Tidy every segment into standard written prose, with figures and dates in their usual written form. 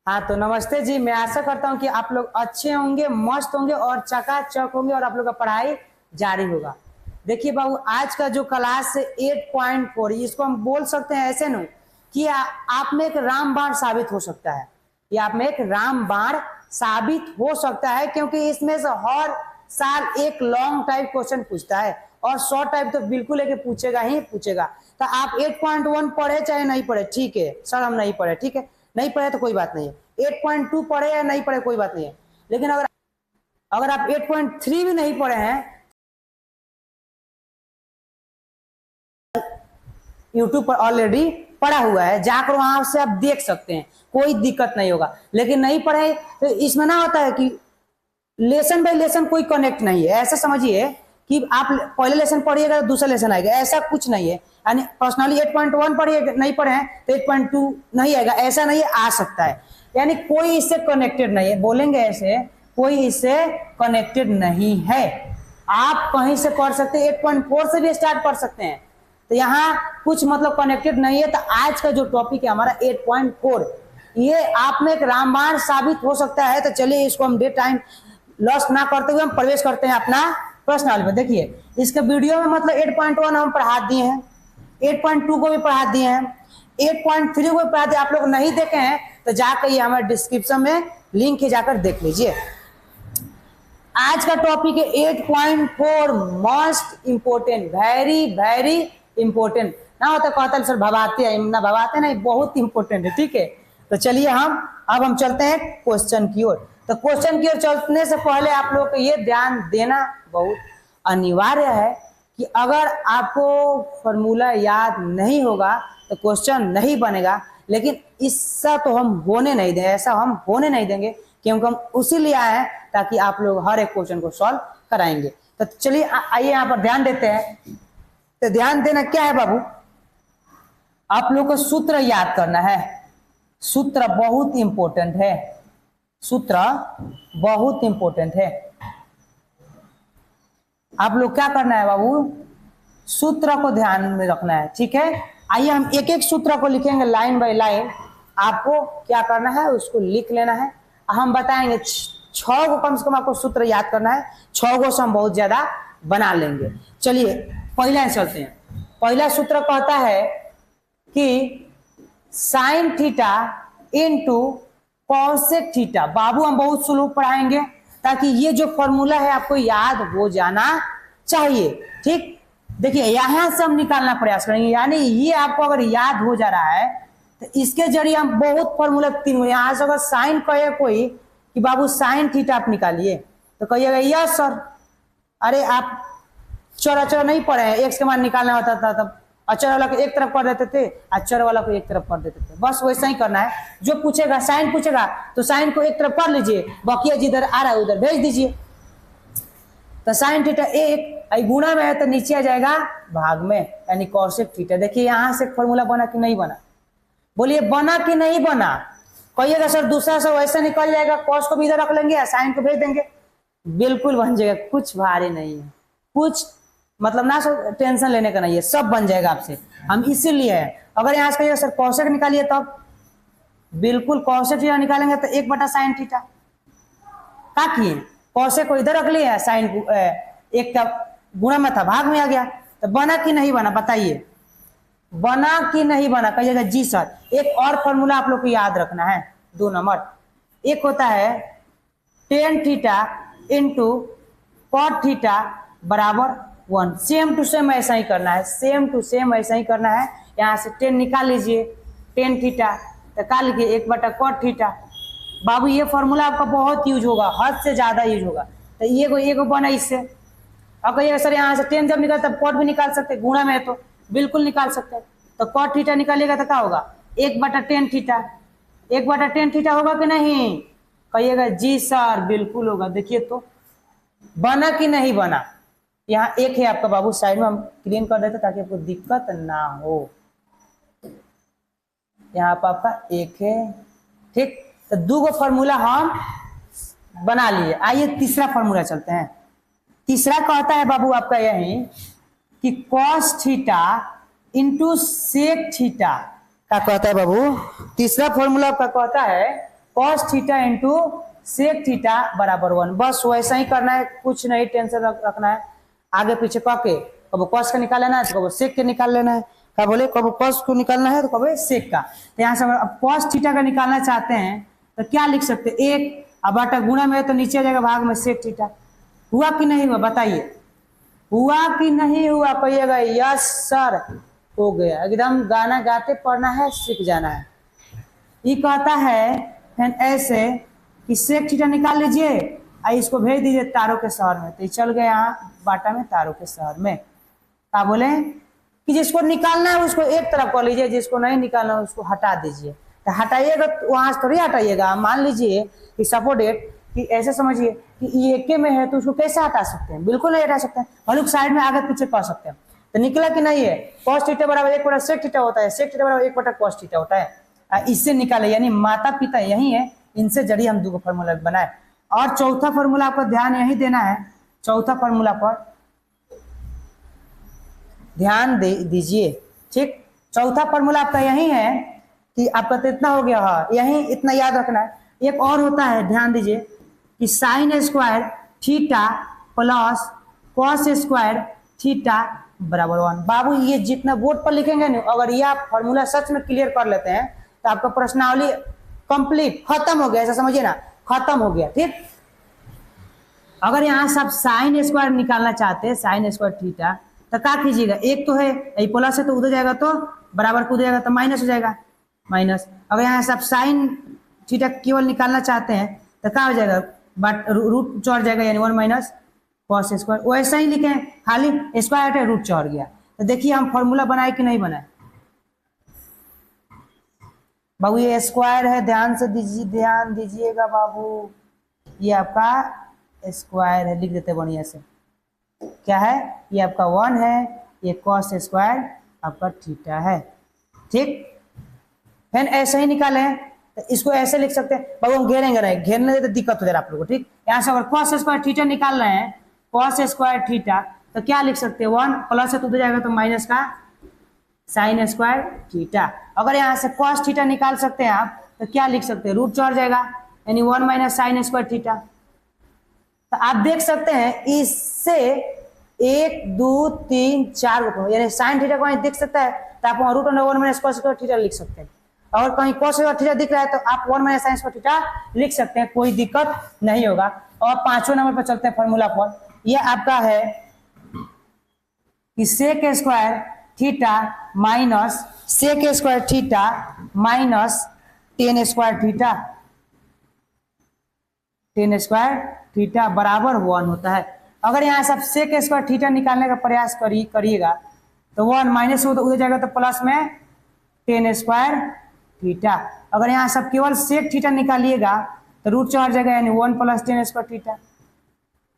हाँ तो नमस्ते जी। मैं आशा करता हूँ कि आप लोग अच्छे होंगे, मस्त होंगे और चकाचक होंगे और आप लोग का पढ़ाई जारी होगा। देखिए बाबू, आज का जो क्लास है 8.4, इसको हम बोल सकते हैं ऐसे न कि आप में एक रामबाण साबित हो सकता है। ये आप में एक रामबाण साबित हो सकता है, क्योंकि इसमें से हर साल एक लॉन्ग टाइप क्वेश्चन पूछता है और शॉर्ट टाइप तो बिल्कुल लेके पूछेगा ही पूछेगा। तो आप 8.1 पढ़े चाहे नहीं पढ़े, ठीक है सर, हम नहीं पढ़े, ठीक है, नहीं पढ़े तो कोई बात नहीं है। 8.2 पढ़े या नहीं पढ़े कोई बात नहीं है, लेकिन अगर आप 8.3 भी नहीं पढ़े हैं, यूट्यूब पर ऑलरेडी पढ़ा हुआ है, जाकर वहां से आप देख सकते हैं, कोई दिक्कत नहीं होगा। लेकिन नहीं पढ़े तो इसमें ना होता है कि लेसन बाय लेसन कोई कनेक्ट नहीं है। ऐसा समझिए कि आप पहले लेसन पढ़िएगा तो दूसरा लेसन आएगा, ऐसा कुछ नहीं है। यानी पर्सनली 8.1 पढ़िए, नहीं पढ़े हैं तो 8.2 नहीं आएगा, ऐसा नहीं है, आ सकता है। यानी कोई इससे कनेक्टेड नहीं है, बोलेंगे ऐसे, कोई इससे कनेक्टेड नहीं है। आप कहीं से पढ़ सकते हैं, 8.4 से भी स्टार्ट कर सकते हैं, तो यहाँ कुछ मतलब कनेक्टेड नहीं है। तो आज का जो टॉपिक है हमारा 8.4, ये आप में एक रामबाण साबित हो सकता है। तो चलिए इसको हम डे टाइम लॉस ना करते हुए हम प्रवेश करते हैं अपना पर्सनल में। देखिए इसके वीडियो में मतलब 8.1 हम पढ़ा दिए हैं, 8.2 को भी पढ़ा दिए हैं, 8.3 को भी पढ़ा दिए। आप लोग नहीं देखे हैं तो जाकर ये हमारे डिस्क्रिप्शन में लिंक है, जाकर देख लीजिए। आज का टॉपिक है 8.4 most important, very very important. ना होता कहता सर भवाते हैं ना, भवाते नहीं, बहुत इंपोर्टेंट है, ठीक है। तो चलिए अब हम चलते हैं क्वेश्चन की ओर। तो क्वेश्चन की ओर चलने से पहले आप लोग को ये ध्यान देना बहुत अनिवार्य है कि अगर आपको फॉर्मूला याद नहीं होगा तो क्वेश्चन नहीं बनेगा। लेकिन इससा तो हम होने नहीं देंगे, ऐसा हम होने नहीं देंगे, क्योंकि हम उसी लिए आए हैं ताकि आप लोग हर एक क्वेश्चन को सॉल्व कराएंगे। तो चलिए आइए यहाँ पर ध्यान देते हैं। तो ध्यान देना क्या है बाबू, आप लोग को सूत्र याद करना है। सूत्र बहुत इंपॉर्टेंट है, सूत्र बहुत इंपॉर्टेंट है। आप लोग क्या करना है बाबू, सूत्र को ध्यान में रखना है, ठीक है। आइए हम एक एक सूत्र को लिखेंगे लाइन बाय लाइन। आपको क्या करना है, उसको लिख लेना है। हम बताएंगे 6 को कम से कम आपको सूत्र याद करना है, 6 को से हम बहुत ज्यादा बना लेंगे। चलिए पहला चलते हैं। पहला सूत्र कहता है कि sine theta into cosec theta. बाबू हम बहुत स्लो पढ़ाएंगे ताकि ये जो फॉर्मूला है आपको याद हो जाना चाहिए, ठीक। देखिए यहां से हम निकालना प्रयास करेंगे, यानी ये आपको अगर याद हो जा रहा है तो इसके जरिए हम बहुत फॉर्मूला 3, यहां से अगर साइन कहे कोई कि बाबू साइन थीटा आप निकालिए तो कहिएगा यस सर। अरे आप चौरा नहीं पढ़े हैं, एक्स के मान निकालना होता था तब अचर वाला को एक तरफ कर देते थे, अचर वाला को एक तरफ कर देते थे, बस वैसा ही करना है। जो पूछेगा साइन पूछेगा तो साइन को एक तरफ कर लीजिए, बाकी जिधर आ रहा है उधर भेज दीजिए। तो साइन थीटा 1 गुणा में है तो नीचे आ जाएगा भाग में, यानी कॉसेक थीटा। देखिए यहां से फॉर्मूला बना कि नहीं बना, बोलिए बना कि नहीं बना। कहिएगा सर दूसरा से वैसा निकल जाएगा, कॉस को भी इधर रख लेंगे या साइन को भेज देंगे, बिल्कुल बन जाएगा, कुछ भारी नहीं है, कुछ मतलब ना सर टेंशन लेने का नहीं है, सब बन जाएगा आपसे। हम इसीलिए है, अगर यहाँ से कहिएगा सर कॉसेक निकालिए तब बिल्कुल कॉसेक थीटा निकालेंगे तो 1/sin थीटा। क्या किए, कॉसेक को इधर रख लिया, साइन को एक का गुणा में था भाग में आ गया। तो बना कि नहीं बना बताइए, बना कि नहीं बना, कहिएगा जी सर। एक और फॉर्मूला आप लोग को याद रखना है, 2 नंबर। एक होता है tan theta into cot theta बराबर 1। सेम टू सेम ऐसा ही करना है, सेम टू सेम ऐसा ही करना है। यहाँ से 10 निकाल लीजिए, टेन थीटा तो का लिखिए 1/cot थीटा। बाबू ये फॉर्मूला आपका बहुत यूज होगा, हद से ज्यादा यूज होगा। तो ये को बना इससे। अब कहिएगा सर यहाँ से 10 जब निकाल तब कॉट भी निकाल सकते, गुणा में है तो बिल्कुल निकाल सकते हैं। तो कॉट थीटा निकालिएगा तो क्या होगा 1/10 थीटा। 1/10 थीटा होगा कि नहीं, कहिएगा जी सर बिल्कुल होगा। देखिए तो बना कि नहीं बना। यहाँ 1 है आपका बाबू, साइड में हम क्लीन कर देते ताकि आपको दिक्कत ना हो। यहाँ पर आपका 1 है, ठीक। तो 2 गो फॉर्मूला हम बना लिए। आइए तीसरा फॉर्मूला चलते हैं। तीसरा कहता है बाबू आपका यही कि cos theta into sec theta. क्या कहता है बाबू, तीसरा फॉर्मूला आपका कहता है cos theta into sec theta बराबर 1। बस वैसा ही करना है, कुछ नहीं टेंशन रखना है। आगे पीछे कह के कब कॉस का निकाल लेना है तो कब सेक के निकाल लेना है। क्या बोले, कब कॉस को निकालना है तो कब सेक का। तो यहाँ से अब कॉस थीटा का निकालना चाहते हैं तो क्या लिख सकते हैं, एक अब बटा गुणा में तो नीचे आ जाएगा भाग में सेक थीटा। हुआ कि नहीं हुआ बताइए, हुआ कि नहीं हुआ, कहिएगा यस सर, हो गया। एकदम गाना गाते पढ़ना है, सीख जाना है। ये कहता है फिर ऐसे कि सेक थीटा निकाल लीजिए और इसको भेज दीजिए तारों के शहर में। तो चल गए यहाँ बाटा में तारों के शहर में। क्या बोले कि जिसको निकालना है उसको एक तरफ कर लीजिए, जिसको नहीं निकालना है उसको हटा दीजिए। तो हटाइएगा तो वहां से थोड़ी हटाइएगा। मान लीजिए कि सपोर्टेड कि ऐसे समझिए कि ये एक में है तो उसको कैसे हटा सकते हैं, बिल्कुल नहीं हटा सकते हैं, भले साइड में आगे पीछे कर सकते हैं। तो निकला कि नहीं है, कॉस थीटा बराबर 1 सेक थीटा होता है, सेक थीटा बराबर 1 कॉस थीटा होता है। इससे निकाले, यानी माता पिता यही है, इनसे जरिए हम दो फॉर्मूला बनाए। और चौथा फॉर्मूला आपको ध्यान यही देना है, चौथा फॉर्मूला पर ध्यान दीजिए, ठीक। चौथा फॉर्मूला आपका यही है कि आपका तो इतना हो गया, हाँ यही इतना याद रखना है। एक और होता है, ध्यान दीजिए कि sign square theta plus cos square theta बराबर 1। बाबू ये जितना बोर्ड पर लिखेंगे ना, अगर ये आप फॉर्मूला सच में क्लियर कर लेते हैं तो आपका प्रश्नावली कंप्लीट खत्म हो गया, ऐसा समझिए ना, खत्म हो गया, ठीक। अगर यहाँ सब साइन स्क्वायर निकालना चाहते हैं, साइन स्क्वायर थीटा, तो क्या कीजिएगा, एक तो है प्लस है तो उधर जाएगा तो बराबर को उधर जाएगा तो माइनस हो जाएगा, माइनस। अगर यहाँ सब साइन थीटा केवल निकालना चाहते हैं तो क्या हो जाएगा, बट रूट चढ़ जाएगा, यानी 1 माइनस कॉस स्क्वायर। वैसा ही लिखे, खाली स्क्वायर है रूट चढ़ गया। तो देखिए हम फॉर्मूला बनाए कि नहीं बनाए बाबू, ये स्क्वायर है, ध्यान से दीजिए, ध्यान दीजिएगा बाबू, ये आपका स्क्वायर है, लिख देते बढ़िया से। क्या है, ये आपका 1 है, ये कॉस स्क्वायर आपका थीटा है, ठीक। फिर ऐसे ही निकाले तो इसको ऐसे लिख सकते हैं बाबू, हम घेरेंगे नहीं, घेरने देते दिक्कत हो जाएगा आप लोगों को, ठीक। यहाँ से अगर कॉस स्क्वायर थीटा निकाल रहे हैं, कॉस स्क्वायर थीटा, तो क्या लिख सकते हैं, 1 प्लस है तो उधर जाएगा तो माइनस का साइन स्क्वायर थीटा। अगर यहाँ से कॉस थीटा निकाल सकते हैं आप तो क्या लिख सकते हैं, रूट चढ़ जाएगा, यानी 1 माइनस साइन स्क्वायर थीटा। तो आप देख सकते हैं इससे 1 2 3 4 को, यानी साइन थीटा को देख सकता है तो आप वहाँ root under 1 minus cos square theta लिख सकते हैं। अगर कहीं कॉस स्क्वायर थीटा दिख रहा है तो आप 1 माइनस साइन स्क्वायर थीटा लिख सकते हैं, कोई दिक्कत नहीं होगा। और पांचवें नंबर पर चलते हैं फॉर्मूला पर। यह आपका है कि sec square theta minus sec square theta minus tan square theta, tan square theta बराबर 1 होता है। अगर यहाँ सब सेक स्क्वायर थीटा निकालने का प्रयास करिएगा तो 1 माइनस हो तो उधर जाएगा तो प्लस में टेन स्क्वायर थीटा। अगर यहाँ सब केवल सेक थीटा निकालिएगा तो रूट चढ़ जाएगा, यानी 1 plus tan square theta,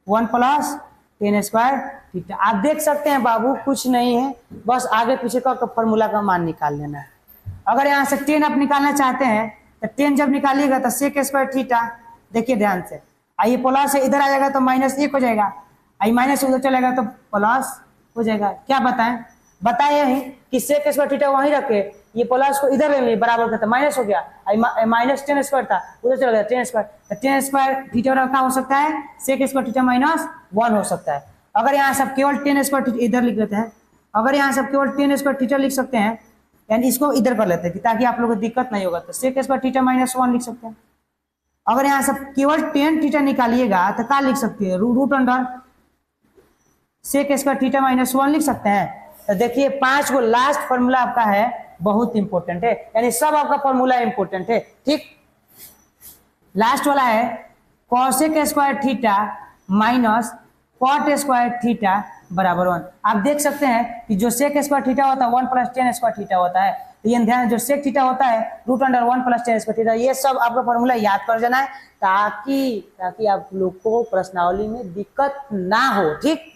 1 plus tan square theta. आप देख सकते हैं बाबू कुछ नहीं है, बस आगे पीछे का फॉर्मूला का मान निकाल लेना है। अगर यहाँ से 10 आप निकालना चाहते हैं तो 10 जब निकालिएगा तो सेक स्क्वायर थीटा, देखिए ध्यान से, आइए प्लस से इधर आ जाएगा तो -1 हो जाएगा, आई माइनस से उधर चलेगा तो प्लस हो जाएगा। क्या बताएं यही कि सेक स्क्वायर थीटा वहीं रखे, ये प्लस को इधर ले लिए बराबर करते, माइनस हो गया, माइनस टेन स्क्वायर था उधर चला गया टेन स्क्वायर, तो टेन स्क्वायर थीटा क्या हो सकता है, सेक स्क्वायर थीटा -1 हो सकता है। अगर यहाँ सब केवल टेन स्क्वायर थीटा इधर लिख लेते हैं, अगर यहाँ सब केवल टेन स्क्वायर थीटा लिख सकते हैं, यानी इसको इधर कर लेते हैं ताकि आप लोगों को दिक्कत नहीं होगा, तो सेक स्क्वायर थीटा -1 लिख सकते हैं। अगर यहाँ सब केवल टेन थीटा निकालिएगा तो क्या लिख सकते हैं, root under sec square theta -1 लिख सकते हैं। तो देखिए 5 गो लास्ट फॉर्मूला आपका है, बहुत इंपॉर्टेंट है, यानी सब आपका फॉर्मूला इंपॉर्टेंट है, ठीक। लास्ट वाला है cosec square theta minus cot square theta बराबर 1। आप देख सकते हैं कि जो सेक स्क्वायर थीटा होता है 1 प्लस टेन स्क्वायर थीटा होता है, तो ये ध्यान, जो सेक थीटा होता है root under 1 plus tan square theta, ये सब आपका फॉर्मूला याद कर जाना है ताकि आप लोग को प्रश्नावली में दिक्कत ना हो, ठीक।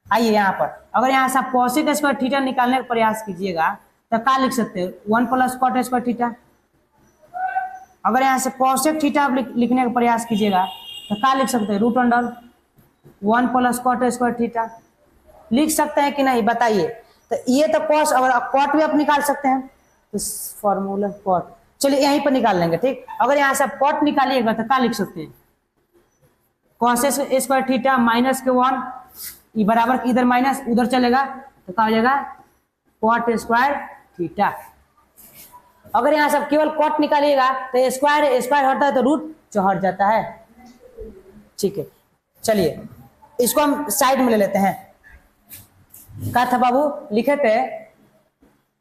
आइए यहाँ पर, अगर यहाँ से आप कॉसेक स्क्वायर थीटा निकालने का प्रयास कीजिएगा तो क्या लिख सकते हैं, 1 प्लस कॉट स्क्वायर थीटा। अगर यहाँ से कॉसेक थीटा आप लिखने का प्रयास कीजिएगा तो क्या लिख सकते हैं, root under 1 plus cot square theta लिख सकते हैं कि नहीं बताइए। तो ये तो कॉस, अगर कॉट भी आप निकाल सकते हैं तो फॉर्मूला कॉट, चलिए यहीं पर निकाल लेंगे, ठीक। अगर यहाँ से आप कॉट निकालिएगा तो क्या लिख सकते हैं, कॉस स्क्वायर थीटा माइनस के 1, ये बराबर इधर माइनस उधर चलेगा तो क्या हो जाएगा कॉट स्क्वायर थीटा। अगर यहाँ से केवल कॉट निकालिएगा तो स्क्वायर स्क्वायर हटता है तो रूट जो हट जाता है, ठीक है। चलिए इसको हम साइड में ले लेते हैं। क्या था बाबू, लिखे थे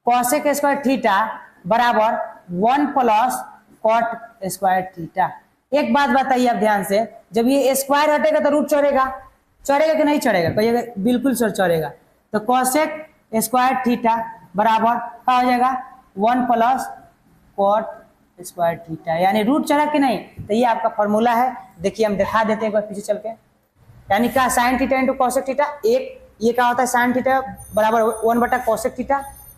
कॉसेक स्क्वायर थीटा बराबर 1 प्लस कॉट स्क्वायर थीटा। एक बात बताइए आप ध्यान से, जब ये स्क्वायर हटेगा तो रूट चढ़ेगा, चढ़ेगा कि नहीं चढ़ेगा, कहिएगा बिल्कुल सर चढ़ेगा। तो कॉसेक स्क्वायर थीटा बराबर क्या हो जाएगा 1 प्लस कॉट स्क्वायर थीटा, यानी रूट चढ़ा कि नहीं। तो ये आपका फॉर्मूला है, देखिए हम दिखा देते हैं एक बार पीछे चल के। यानी क्या sign theta into cosec theta, एक ये क्या होता है साइन थीटा बराबर 1 बटा कॉसेक थीटा,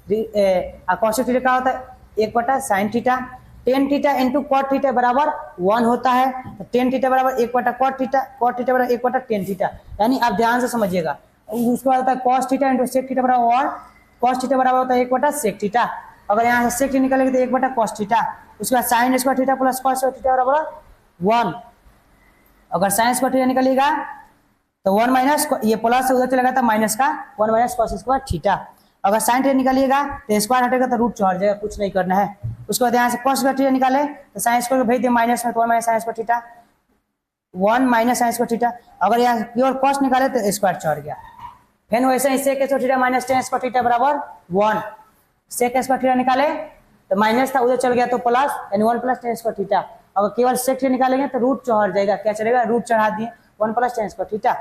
कॉसेक थीटा क्या होता है 1 बटा sine theta, tan theta into cot theta बराबर 1 होता है, तो टेन थीटा बराबर 1 बटा कॉट थीटा, कॉट थीटा बराबर 1 बटा टेन थीटा। यानी आप ध्यान से समझिएगा, उसके बाद होता है cos theta into sec theta बराबर 1, कॉस थीटा बराबर होता है 1 बटा सेक थीटा। अगर यहाँ से सेक थीटा निकालेंगे तो 1 बटा कॉस थीटा, उसके बाद sign square theta plus cos square theta बराबर 1। अगर साइन स्क्वायर थीटा निकालिएगा तो 1 माइनस ये प्लस उधर चलेगा तो माइनस का 1 माइनस कॉस स्क्वायर थीटा। अगर साइन थीटा निकालिएगा तो स्क्वायर हटेगा तो रूट चढ़ जाएगा, कुछ नहीं करना है। उसके बाद यहाँ से कॉस स्क्वायर थीटा निकाले तो साइन स्क्वायर को भेज दिए माइनस में, तो 1 minus sign square theta, 1 minus sign square theta. अगर यहाँ प्योर कॉस निकाले तो स्क्वायर चढ़ गया। फिर वैसे ही sec square theta minus tan square theta बराबर 1, सेक स्क्वायर थीटा निकाले तो माइनस था उधर चल गया तो प्लस, यानी 1 प्लस टेन स्क्वायर थीटा। अगर केवल सेक थीटा निकालेंगे तो रूट चढ़ जाएगा, क्या चलेगा रूट चढ़ा दिए 1 प्लस टेन स्क्वायर थीटा।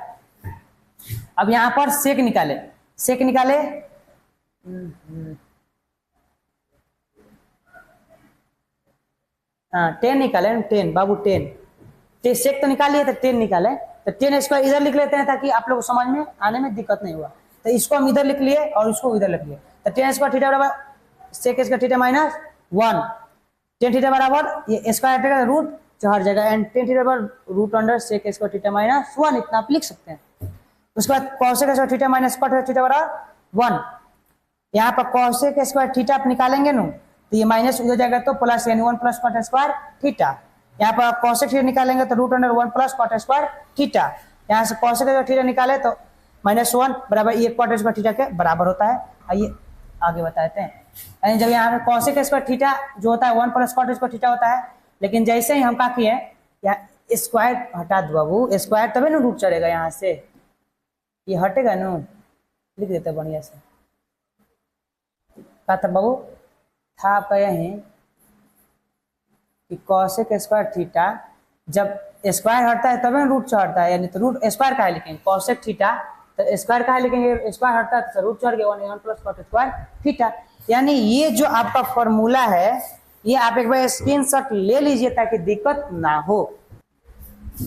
अब यहाँ पर सेक निकाले, सेक निकाले हाँ 10 निकाले, 10 बाबू 10 सेक तो निकालिए तो 10 निकाले, तो 10 स्क्वायर इधर लिख लेते हैं ताकि आप लोग को समझ में आने में दिक्कत नहीं हुआ। तो इसको हम इधर लिख लिए और इसको इधर लिख लिए, तो 10 स्क्वायर थीटा बराबर sec square theta minus 1, 10 theta बराबर ये स्क्वायर हटेगा रूट चढ़ जाएगा, एंड 10 थीटा बराबर root under sec square theta minus 1, इतना आप लिख सकते हैं। उसके बाद cosec square theta minus cot theta बराबर 1। यहाँ पर कॉसेक स्क्वायर थीटा आप निकालेंगे ना तो ये माइनस उधर जाएगा तो प्लस, यानी 1 प्लस कॉट स्क्वायर थीटा। यहाँ पर कॉसेक थीटा निकालेंगे तो root under 1 plus cot square theta. यहाँ से कॉसेक थीटा निकाले तो माइनस 1 बराबर ये कॉट स्क्वायर थीटा के बराबर होता है। आइए आगे बताते हैं। यानी जब यहाँ पे कॉसेक स्क्वायर थीटा जो होता है 1 प्लस कॉट स्क्वायर थीटा होता है, लेकिन जैसे ही हम क्या किए यहाँ स्क्वायर हटा दो बाबू, स्क्वायर तभी ना रूट चढ़ेगा, यहाँ से ये हटेगा ना, लिख देते बढ़िया से। क्या था बाबू, था आपका यही कि कॉसेक स्क्वायर थीटा जब स्क्वायर हटता है तभी रूट चढ़ता है, यानी तो रूट स्क्वायर का है लिखेंगे कॉसेक थीटा, तो स्क्वायर का है लिखेंगे स्क्वायर हटता है तो रूट चढ़ गया 1 प्लस कॉट स्क्वायर थीटा। यानी ये जो आपका फॉर्मूला है ये आप एक बार स्क्रीनशॉट ले लीजिए ताकि दिक्कत ना हो,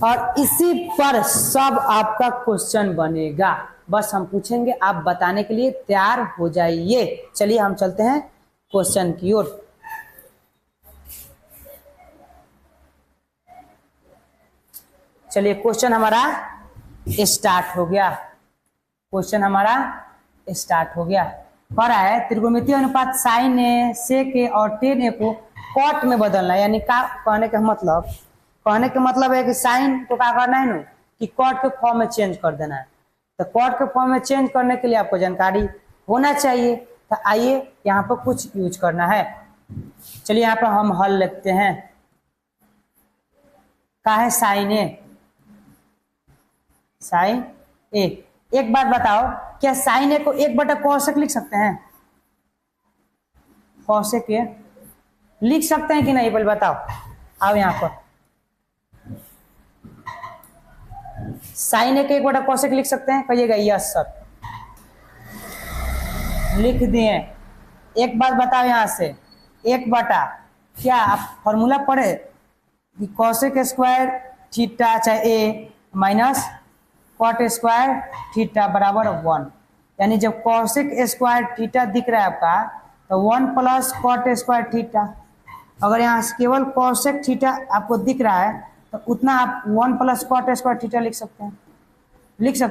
और इसी पर सब आपका क्वेश्चन बनेगा। बस हम पूछेंगे, आप बताने के लिए तैयार हो जाइए। चलिए हम चलते हैं क्वेश्चन की ओर। चलिए क्वेश्चन हमारा स्टार्ट हो गया, क्वेश्चन हमारा स्टार्ट हो गया। कह रहा है त्रिकोणमितीय अनुपात साइन ए, सेक ए और टेन ए को कॉट में बदलना, यानी का कहने का मतलब है कि साइन को क्या करना है ना कि कॉट के फॉर्म में चेंज कर देना है। तो कॉट के फॉर्म में चेंज करने के लिए आपको जानकारी होना चाहिए। तो आइए यहाँ पर कुछ यूज करना है। चलिए यहाँ पर हम हल लिखते हैं। क्या है साइन ए, साइन ए। एक बात बताओ, क्या साइन ए को 1 बटा कॉसेक लिख सकते हैं? कॉसेक ए लिख सकते हैं कि नहीं पहले बताओ। आओ यहाँ पर साइन ए के 1 बटा कॉसेक लिख सकते हैं, कहिएगा यस सर, लिख दिए। एक बात बताओ यहाँ से 1 बटा क्या आप फॉर्मूला पढ़े कि कॉसेक स्क्वायर थीटा चाहे ए माइनस कॉट स्क्वायर थीटा बराबर 1, यानी जब कॉसेक स्क्वायर थीटा दिख रहा है आपका तो 1 प्लस कॉट स्क्वायर थीटा। अगर यहाँ से केवल कॉसेक थीटा आपको दिख रहा है तो उतना आप 1 प्लस कॉट स्क्वायर थीटा लिख सकते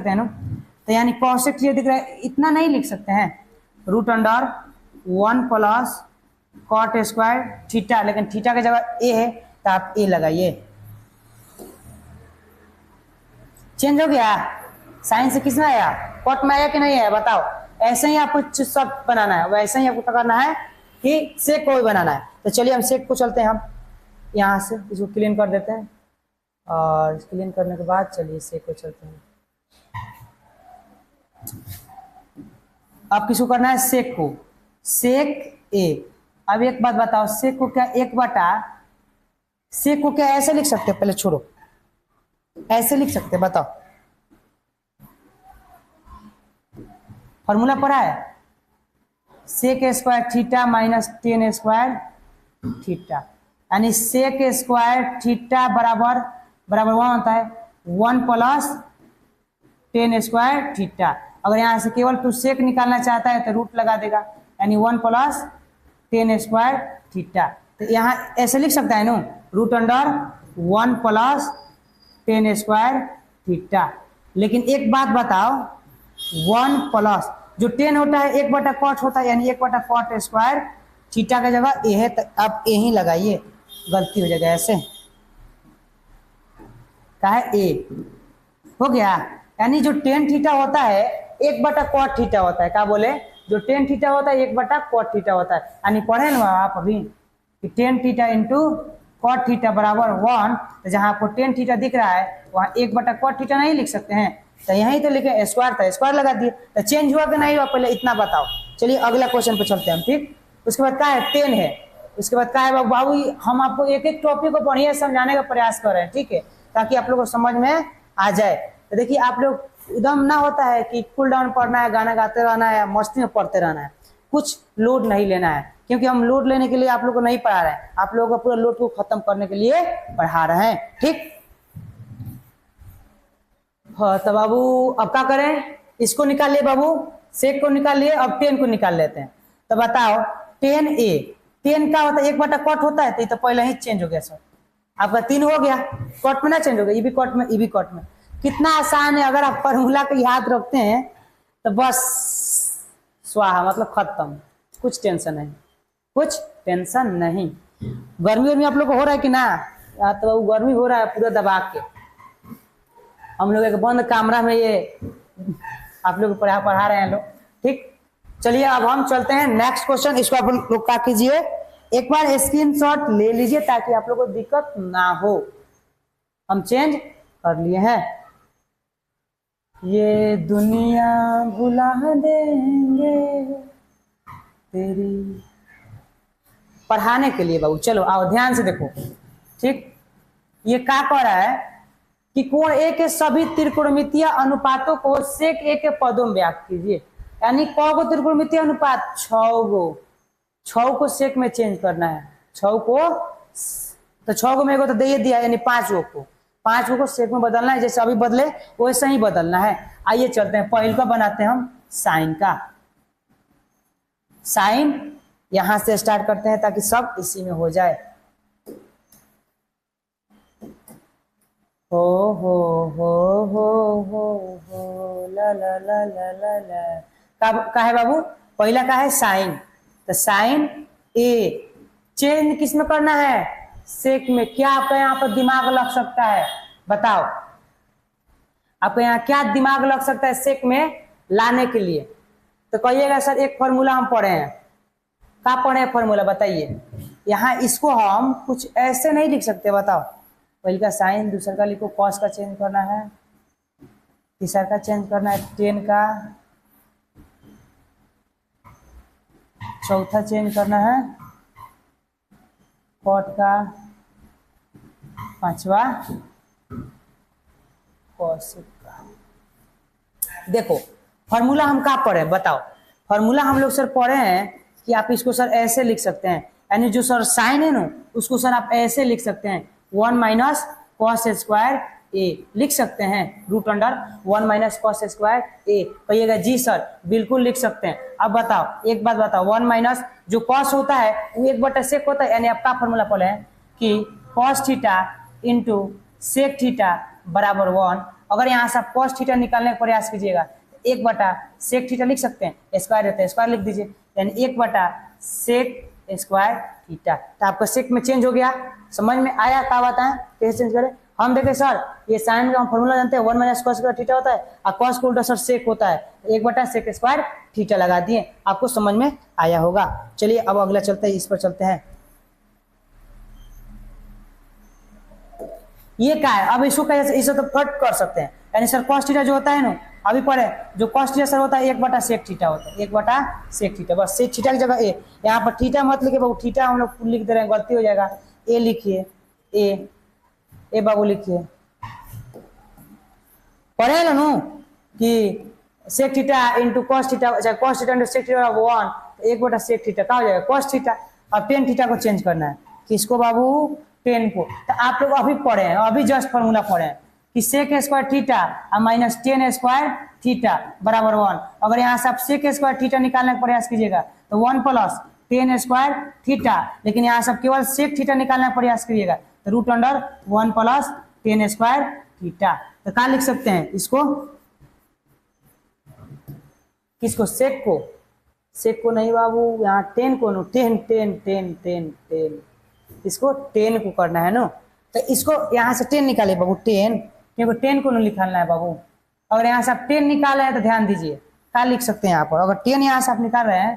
हैं ना। तो यानी कॉसेक थीटा दिख रहा है, इतना नहीं लिख सकते हैं, root under 1 plus cot square theta, लेकिन थीटा की जगह ए है तो आप ए लगाइए। चेंज हो गया, साइन से किसमें आया, कॉट में आया कि नहीं आया बताओ। ऐसे ही आपको सब बनाना है, वैसे ही आपको क्या करना है कि सेक को भी बनाना है। तो चलिए हम सेक को चलते हैं, हम यहाँ से इसको क्लीन कर देते हैं और क्लीन करने के बाद चलिए सेक को चलते हैं। अब किसको करना है, सेक को, सेक ए। अब एक बात बताओ, सेक को क्या एक बटा, सेक को क्या ऐसे लिख सकते हो, पहले छोड़ो, ऐसे लिख सकते हैं बताओ, फॉर्मूला पढ़ा है, sec square theta minus tan square theta, यानी सेक स्क्वायर थीटा बराबर बराबर 1 होता है 1 प्लस टेन स्क्वायर थीटा। अगर यहाँ से केवल तू सेक निकालना चाहता है तो रूट लगा देगा, यानी 1 प्लस टेन स्क्वायर थीटा। तो यहाँ ऐसे लिख सकता है no, root under 1 plus tan square theta. लेकिन एक बात बताओ, 1 प्लस जो 10 होता है 1 बटा कॉट होता है, यानी 1 बटा कॉट स्क्वायर थीटा की जगह ए है, तो आप ए ही लगाइए, गलती हो जाएगा ऐसे, क्या है ए हो गया। यानी जो 10 थीटा होता है 1 बटा कॉट थीटा होता है, क्या बोले, जो 10 थीटा होता है 1 बटा कॉट थीटा होता है। यानी पढ़े ना आप अभी कि 10 थीटा इंटू कॉट थीटा बराबर 1, तो जहां आपको 10 थीटा दिख रहा है वहां 1 बटा कॉट थीटा नहीं लिख सकते हैं, तो यहीं तो लिखे स्क्वायर था, स्क्वायर लगा दिए। तो चेंज हुआ कि नहीं हुआ, पहले इतना बताओ। चलिए अगला क्वेश्चन पे चलते हैं हम, ठीक। उसके बाद क्या है, 10 है, उसके बाद क्या है बाबू, हम आपको एक एक टॉपिक को बढ़िया समझाने का प्रयास कर रहे हैं, ठीक है, ताकि आप लोग को समझ में आ जाए। तो देखिए आप लोग एकदम ना होता है कि कूल डाउन पढ़ना है, गाना गाते रहना है, मस्ती में पढ़ते रहना है, कुछ लोड नहीं लेना है, क्योंकि हम लोड लेने के लिए आप लोग को नहीं पढ़ा रहे हैं, आप लोगों को पूरा लोड को खत्म करने के लिए पढ़ा रहे हैं, ठीक। हाँ तो बाबू अब क्या करें, इसको निकाल लिए बाबू, सेक को निकाल लिए, अब 10 को निकाल लेते हैं। तो बताओ 10 ए, 10 का होता है 1 बटा कॉट होता है, तो पहले ही चेंज हो गया सर, आपका 3 हो गया, कॉट में ना चेंज हो गया, ये भी कॉट में, ये भी कॉट में। कितना आसान है, अगर आप फॉर्मूला को याद रखते हैं तो बस स्वाहा, मतलब खत्म, कुछ टेंशन नहीं, कुछ टेंशन नहीं। गर्मी में आप लोग को हो रहा है कि ना, तो गर्मी हो रहा है पूरा दबा के, हम लोग एक बंद कमरा में ये आप लोग पढ़ा रहे हैं लोग, ठीक। चलिए अब हम चलते हैं नेक्स्ट क्वेश्चन, इसको आप लोग क्या कीजिए, एक बार स्क्रीनशॉट ले लीजिए ताकि आप लोग को दिक्कत ना हो। हम चेंज कर लिए हैं, ये दुनिया भुला देंगे तेरी, पढ़ाने के लिए बाबू। चलो आओ ध्यान से देखो, ठीक। ये क्या कह रहा है कि कोण ए के सभी त्रिकोणमितीय अनुपातों को सेक ए के पदों में व्याप्त कीजिए, यानी कौ गो त्रिकोणमितीय अनुपात, 6 गो, 6 को सेक में चेंज करना है, 6 को, तो 6 को मेरे को तो दे दिया, यानी 5 गो को, 5 को सेक में बदलना है, जैसे अभी बदले वैसे ही बदलना है। आइए चलते हैं, पहले का बनाते हैं हम साइन का, साइन यहां से स्टार्ट करते हैं ताकि सब इसी में हो जाए। हो हो हो हो हो हो ला ला ला ला ला ला, का है बाबू, पहला का है साइन, तो साइन ए चेंज किस में करना है, सेक में। क्या आपका यहाँ पर दिमाग लग सकता है बताओ, आपको यहाँ क्या दिमाग लग सकता है सेक में लाने के लिए, तो कहिएगा सर एक फॉर्मूला हम पढ़े हैं, क्या पढ़े हैं फॉर्मूला बताइए। यहाँ इसको हम कुछ ऐसे नहीं लिख सकते, बताओ, पहले का साइन, दूसरा का लिखो कॉस का चेंज करना है, तीसरा का चेंज करना है 10 का, चौथा चेंज करना है कॉट का, पांचवा कॉस का। देखो फॉर्मूला हम क्या पढ़े बताओ, फॉर्मूला हम लोग सर पढ़े हैं कि आप इसको सर ऐसे लिख सकते हैं, यानी जो सर साइन है ना उसको सर आप ऐसे लिख सकते हैं, 1 माइनस कॉस स्क्वायर ए लिख सकते हैं, root under 1 minus cos square A. कहिएगा जी सर बिल्कुल लिख सकते हैं। अब बताओ एक बात बताओ, 1 माइनस जो कॉस होता है वो 1 बटा सेक होता है, यानी आपका फॉर्मूला पढ़े हैं कि cos theta into sec theta बराबर 1। अगर यहाँ से आप कॉस थीटा निकालने का प्रयास कीजिएगा 1 बटा सेक थीटा लिख सकते हैं, स्क्वायर रहता है स्क्वायर लिख दीजिए, यानी 1 बटा सेक स्क्वायर थीटा। तो आपका सेक में चेंज हो गया, समझ में आया? क्या बताएं कैसे चेंज करें? हम देखें सर, ये साइन का हम फॉर्मूला जानते हैं, 1 माइनस कॉस स्क्वायर थीटा होता है, और कॉस को उल्टा सर सेक होता है, 1/सेक स्क्वायर थीटा लगा दिए, आपको समझ में आया होगा। चलिए अब अगला चलते हैं, इस पर चलते हैं। ये क्या है? अब इसको कैसे, इसे तो कट कर सकते हैं, यानी सर कॉस थीटा जो होता है ना, अभी पढ़े जो कॉस थीटा सर होता है 1/सेक थीटा होता है, 1/सेक थीटा, बस सेक थीटा की जगह ए, यहाँ पर थीटा मत लिखिए बाबू, थीटा हम लोग लिख दे रहे हैं, गलती हो जाएगा, ए लिखिए, ए बाबू लिखिए। पढ़े ना कि sec theta into cos theta, अच्छा cos theta into sec theta 1, 1/सेक थीटा क्या हो जाएगा? Cos theta. अब टेन थीटा को चेंज करना है, किसको बाबू? टेन को। तो आप लोग अभी पढ़े हैं, अभी जस्ट फॉर्मूला पढ़े हैं कि सेक स्क्वायर थीटा और माइनस टेन स्क्वायर थीटा बराबर 1। अगर यहाँ से आप सेक स्क्वायर थीटा निकालने का प्रयास कीजिएगा तो 1 प्लस टेन स्क्वायर थीटा, लेकिन यहाँ से केवल सेक थीटा निकालने का प्रयास करिएगा तो root under 1 plus tan square theta. तो क्या लिख सकते हैं इसको? किसको? सेक को। सेक को नहीं बाबू, यहाँ टेन को no, tan tan tan tan tan, इसको 10 को करना है ना, तो इसको यहाँ से 10 निकाले बाबू, 10, क्योंकि 10 को निकालना है बाबू। अगर यहाँ से आप 10 निकाले हैं तो ध्यान दीजिए क्या लिख सकते हैं यहाँ पर, अगर 10 यहाँ से आप निकाल रहे हैं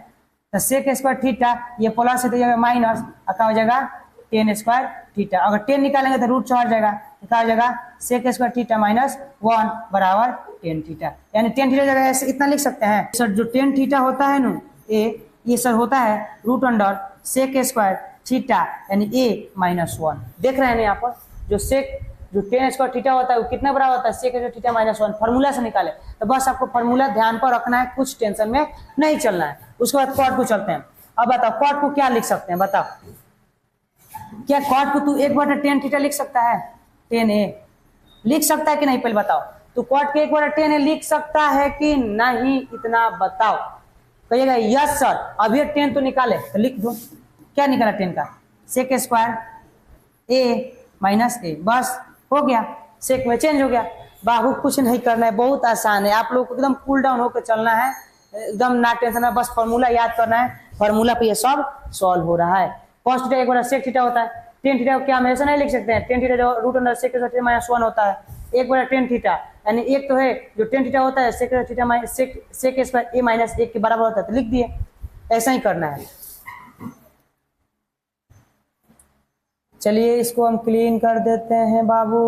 तो सेक स्क्वायर थीटा, ये प्लस है तो जाएगा माइनस, क्या हो जाएगा? 10 स्क्वायर थीटा। अगर 10 निकालेंगे तो रूट 4 जाएगा, क्या हो जाएगा? सेक स्क्वायर थीटा माइनस 1 बराबर 10 थीटा, यानी 10 थीटा जगह ऐसे इतना लिख सकते हैं सर। जो 10 थीटा होता है ना ये सर होता है root under sec square theta यानी a माइनस 1। देख रहे हैं ना यहाँ पर जो 10 स्क्वायर थीटा होता है वो कितना बराबर होता है? Sec square theta minus 1। Formula से निकाले, तो बस आपको फॉर्मूला ध्यान पर रखना है, कुछ टेंशन में नहीं चलना है। उसके बाद कॉट को चलते हैं। अब बताओ कॉट को क्या लिख सकते हैं, बताओ क्या कॉट को तू 1/10 थीटा लिख सकता है? 10a लिख सकता है कि नहीं? पहले बताओ, तू कॉट के 1/10a लिख सकता है कि नहीं? इतना बताओ। कहिएगा यस सर। अब ये 10 तो निकाले, तो लिख दो। क्या निकला 10 का? Sec square a minus a, बस हो गया, सेक में चेंज हो गया बाबू। कुछ नहीं करना है, बहुत आसान है, आप लोग को एकदम कूल डाउन होकर चलना है, एकदम ना टेंशन है, बस फॉर्मूला याद करना है, फॉर्मूला पे ये सब सॉल्व हो रहा है। कॉस थीटा 1/सेक थीटा होता है, टेन थीटा को क्या हम ऐसा नहीं लिख सकते हैं? टेन थीटा जो root under sec theta minus 1 होता है, 1/10 थीटा, यानी एक तो है जो 10 थीटा होता है sec theta minus sec square a minus 1 के बराबर होता है, तो लिख दिए, ऐसा ही करना है। चलिए इसको हम क्लीन कर देते हैं बाबू।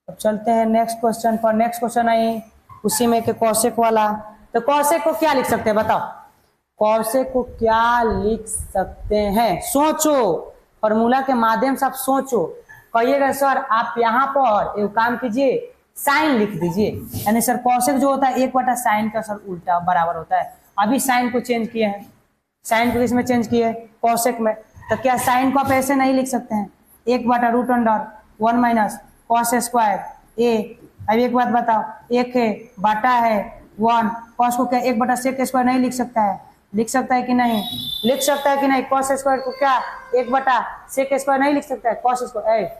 अब चलते हैं नेक्स्ट क्वेश्चन पर। नेक्स्ट क्वेश्चन आई उसी में के कॉसेक वाला। तो कॉसेक को क्या लिख सकते हैं बताओ? कॉसेक को क्या लिख सकते हैं? सोचो, फॉर्मूला के माध्यम से आप सोचो। कहिएगा सर आप यहाँ पर एक काम कीजिए, साइन लिख दीजिए, यानी सर कॉसेक जो होता है 1/साइन का सर उल्टा बराबर होता है। अभी साइन को चेंज किए हैं, साइन को किसमें चेंज किए? कॉसेक में। तो क्या साइन को आप ऐसे नहीं लिख सकते हैं? 1/रूट under 1 minus cos square a। अब एक बात बताओ, एक है बाटा है 1, कॉस को क्या 1/सेक स्क्वायर नहीं लिख सकता है? लिख सकता है कि नहीं? लिख सकता है कि नहीं? कॉस स्क्वायर को क्या 1/सेक स्क्वायर नहीं लिख सकता है? कॉस स्क्वायर,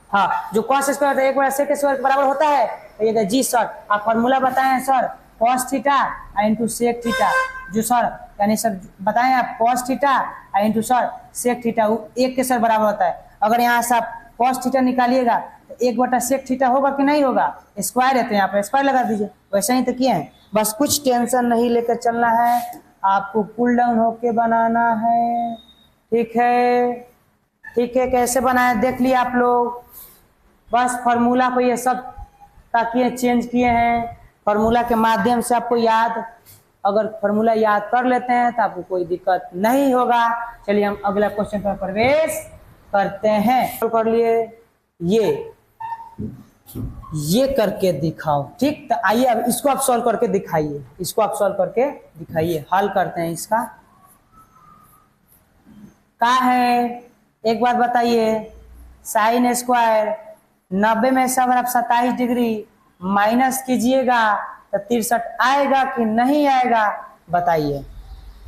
हाँ, जो कॉस स्क्वायर 1/सेक स्क्वायर के बराबर होता है। तो ये जी सर आप फॉर्मूला बताएं sir, cos theta into sec theta, जो सर यानी सर बताएं आप cos theta into sir sec theta 1 के सर बराबर होता है। अगर यहाँ से आप कॉस थीटा निकालिएगा तो 1/सेक थीटा होगा कि नहीं होगा? स्क्वायर है तो यहाँ पर स्क्वायर लगा दीजिए, वैसे ही तो किए हैं। बस कुछ टेंशन नहीं लेकर चलना है, आपको कूल डाउन होके बनाना है, ठीक है? ठीक है, कैसे बनाए देख लिया आप लोग। बस फॉर्मूला को ये सब ताकि चेंज किए हैं, फॉर्मूला के माध्यम से आपको याद, अगर फॉर्मूला याद कर लेते हैं तो आपको कोई दिक्कत नहीं होगा। चलिए हम अगला क्वेश्चन पर प्रवेश करते हैं। कर लिए ये करके दिखाओ, ठीक? तो आइए अब इसको आप सॉल्व करके दिखाइए, इसको आप सॉल्व करके दिखाइए। हल करते हैं इसका। क्या है एक बात बताइए, साइन स्क्वायर 90 में से अगर आप 27 डिग्री माइनस कीजिएगा तो 63 आएगा कि नहीं आएगा? बताइए,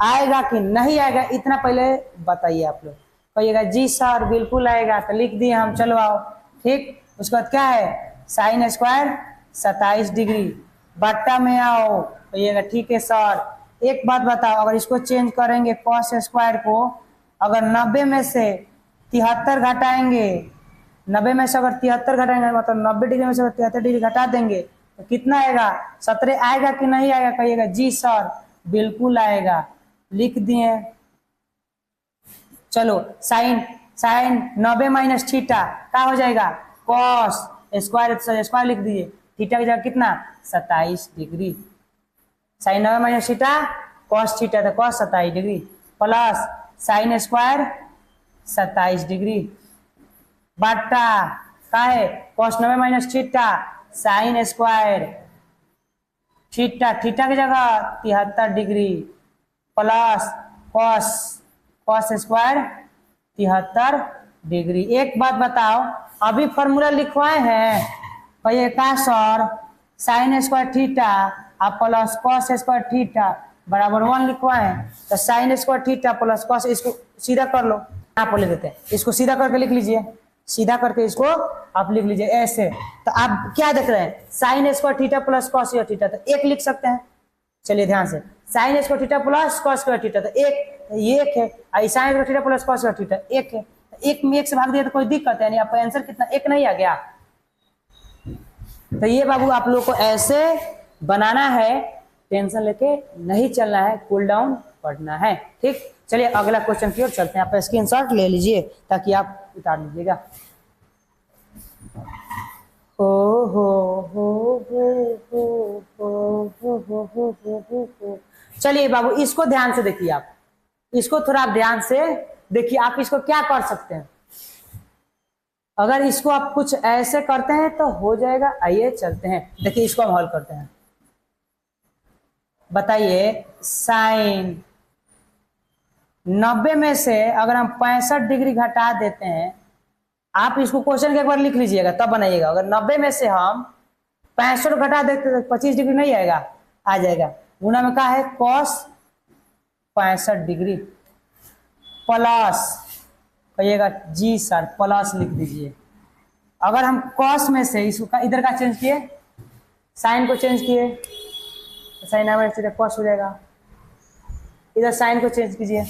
आएगा कि नहीं आएगा? इतना पहले बताइए आप लोग। कहिएगा जी सर बिल्कुल आएगा, तो लिख दिए हम, चलो आओ, ठीक? उसके बाद क्या है? साइन स्क्वायर 27 डिग्री बट्टा में आओ, कहिएगा ठीक है सर, एक बात बताओ, अगर इसको चेंज करेंगे कॉस स्क्वायर को, अगर 90 में से 73 घटाएंगे, 90 में से अगर 73 घटाएंगे मतलब 90 डिग्री में से 73 डिग्री घटा देंगे तो कितना आएगा? 17 आएगा कि नहीं आएगा? कहिएगा जी सर, बिल्कुल आएगा, लिख दिए। चलो साइन 90 माइनस थीटा क्या हो जाएगा? कॉस स्क्वायर, स्क्वायर लिख दीजिए, थीटा की जगह कितना? 27 degree. Sine 90 minus theta cos theta तो cos 27 degree plus sine square 27 degree बटा का है cos 90 minus theta sine square theta, theta की जगह 73 degree plus cos square 73 degree. एक बात बताओ, अभी फॉर्मूला लिखवाए हैं, कहिए का सर साइन स्क्वायर थीटा आप प्लस कॉस स्क्वायर थीटा बराबर 1 लिखवाए हैं, तो sine square theta plus cos, इसको सीधा कर लो, यहाँ पर लिख देते हैं, इसको सीधा करके लिख लीजिए, सीधा करके इसको आप लिख लीजिए ऐसे। तो आप क्या देख रहे हैं? Sign square theta plus cos square theta, तो एक लिख सकते हैं। चलिए ध्यान से, sign square theta plus cos square theta तो ये एक है, sign square theta plus cos square theta एक है, तो एक में एक से भाग दिया तो कोई दिक्कत है नहीं, आपका आंसर कितना? एक नहीं आ गया? तो ये बाबू आप लोग को ऐसे बनाना है, टेंशन लेके नहीं चलना है, कूल डाउन पढ़ना है, ठीक। चलिए अगला क्वेश्चन की ओर चलते हैं, आप स्क्रीनशॉट ले लीजिए ताकि आप उतार लीजिएगा। चलिए बाबू इसको ध्यान से देखिए, आप इसको थोड़ा आप ध्यान से देखिए, आप इसको क्या कर सकते हैं। अगर इसको आप कुछ ऐसे करते हैं तो हो जाएगा। आइए चलते हैं, देखिए इसको हम हल करते हैं। बताइए साइन 90 में से अगर हम 65 डिग्री घटा देते हैं, आप इसको क्वेश्चन के एक बार लिख लीजिएगा तब बनाइएगा। अगर 90 में से हम 65 घटा देते तो 25 डिग्री नहीं आएगा? आ जाएगा। गुना में क्या है? कॉस 65 डिग्री प्लस, कहिएगा जी सर, प्लस लिख दीजिए। अगर हम कॉस में से इसको इधर का चेंज किए, साइन को चेंज किए तो साइन हमारे कॉस हो जाएगा। इधर साइन को चेंज कीजिए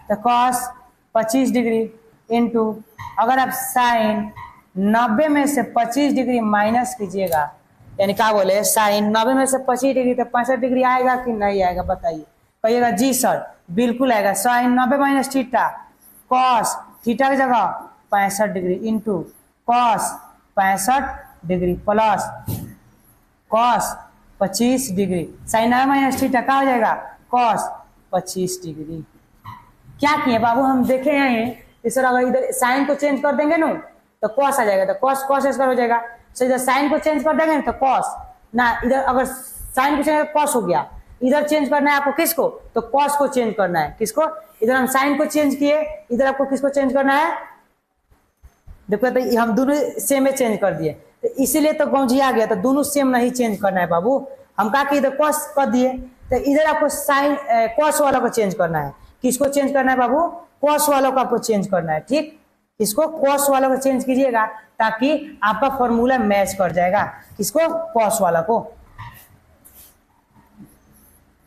तो कॉस 25 डिग्री इंटू, अगर आप साइन 90 में से 25 डिग्री माइनस कीजिएगा, यानी क्या बोले, साइन 90 में से 25 डिग्री तो 65 डिग्री आएगा कि नहीं आएगा? बताइए। कहिएगा जी सर, बिल्कुल आएगा। Sine 90 minus theta cos theta की जगह 65 degree into cos 65 degree plus cos 25 degree, sine 90 minus theta क्या हो जाएगा? Cos 25 degree. क्या किए बाबू, हम देखे हैं सर, अगर इधर साइन को चेंज कर देंगे ना तो कॉस आ जाएगा, तो कॉस स्क्वायर हो जाएगा। तो इधर साइन को चेंज कर देंगे तो कॉस ना, इधर अगर साइन को चेंज कॉस हो गया, इधर चेंज करना है आपको किसको? तो कॉस को चेंज करना है। किसको? इधर हम साइन को चेंज किए, इधर आपको किसको चेंज करना है? देखो तो हम दोनों सेम में चेंज कर दिए, तो इसीलिए तो गौंजिया आ गया। तो दोनों सेम नहीं चेंज करना है बाबू, हम कहा कि इधर कॉस कर दिए, तो इधर आपको साइन कॉस वाला को चेंज करना है। किसको चेंज करना है बाबू? कॉस वालों को आपको चेंज करना है, ठीक। इसको कॉस वालों को चेंज कीजिएगा ताकि आपका फॉर्मूला मैच कर जाएगा। किसको? कॉस वाला को।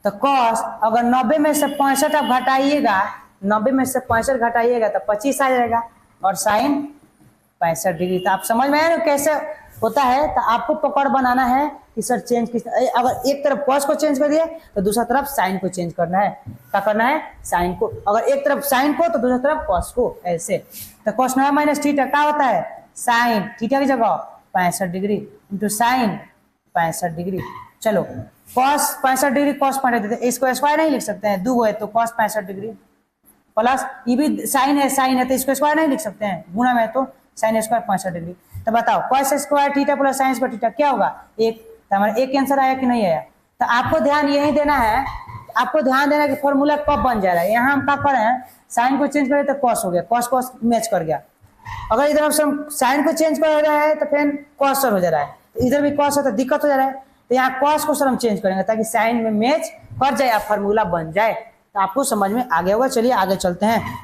तो कॉस अगर 90 में से 65 आप घटाइएगा, 90 में से 65 घटाइएगा तो 25 आ जाएगा, और साइन 65 डिग्री। तो आप समझ में आए ना कैसे होता है? तो आपको पकड़ बनाना है कि सर चेंज किस, अगर एक तरफ कॉस को चेंज कर दिए तो दूसरा तरफ साइन को चेंज करना है। क्या करना है? साइन को, अगर एक तरफ साइन को तो दूसरा तरफ कॉस को, ऐसे। तो कॉस 90 माइनस थीटा क्या होता है? साइन थीटा की जगह 65 डिग्री इंटू साइन 65 डिग्री। चलो कॉस 65 डिग्री कॉस 65 डिग्री, इसको स्क्वायर नहीं लिख सकते हैं, दो है तो कॉस 65 डिग्री प्लस ये भी साइन है तो इसको स्क्वायर नहीं लिख सकते हैं, गुणा में तो साइन स्क्वायर 65 डिग्री। तो बताओ cos square theta plus sine square theta क्या होगा? एक। तो हमारा एक आंसर आया कि नहीं आया? तो आपको ध्यान यही देना है, आपको ध्यान देना कि फॉर्मूला कब बन जा रहा है। यहाँ हम क्या कर रहे हैं, साइन को चेंज करें तो कॉस हो गया, कॉस कॉस मैच कर गया। अगर इधर से हम साइन को चेंज कर रहे हैं तो फिर कॉस सर हो जा रहा है, तो इधर भी कॉस है तो दिक्कत हो जा रहा है। तो यहाँ कॉस को सर हम चेंज करेंगे ताकि साइन में मैच कर जाए, फॉर्मूला बन जाए। तो आपको समझ में आ गया होगा। चलिए आगे चलते हैं।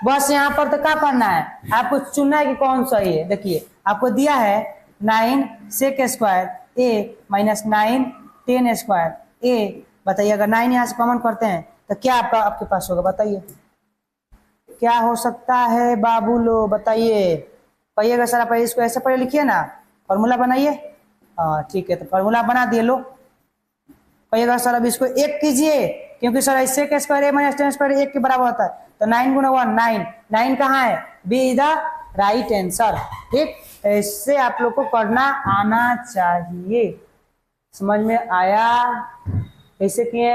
बस यहाँ पर तो क्या करना है, आपको चुनना है कि कौन सा है। देखिए आपको दिया है 9 सेक स्क्वायर ए माइनस 9 10 स्क्वायर ए, बताइए अगर 9 यहाँ से कॉमन करते हैं तो क्या आपके पास होगा, बताइए क्या हो सकता है बाबू लो, बताइए। कहिएगा सर आप इसको ऐसे पढ़े लिखिए ना, फॉर्मूला बनाइए। हाँ ठीक है, तो फॉर्मूला बना दिए, लो कहिएगा सर अब इसको 1 कीजिए, क्योंकि सर इससे के स्क्वायर ए माइनस टेन स्क्वायर 1 के बराबर होता है, तो 9 गुना 1 9, 9 कहाँ है, B is the right answer. ठीक, इससे आप लोग को करना आना चाहिए। समझ में आया? ऐसे किए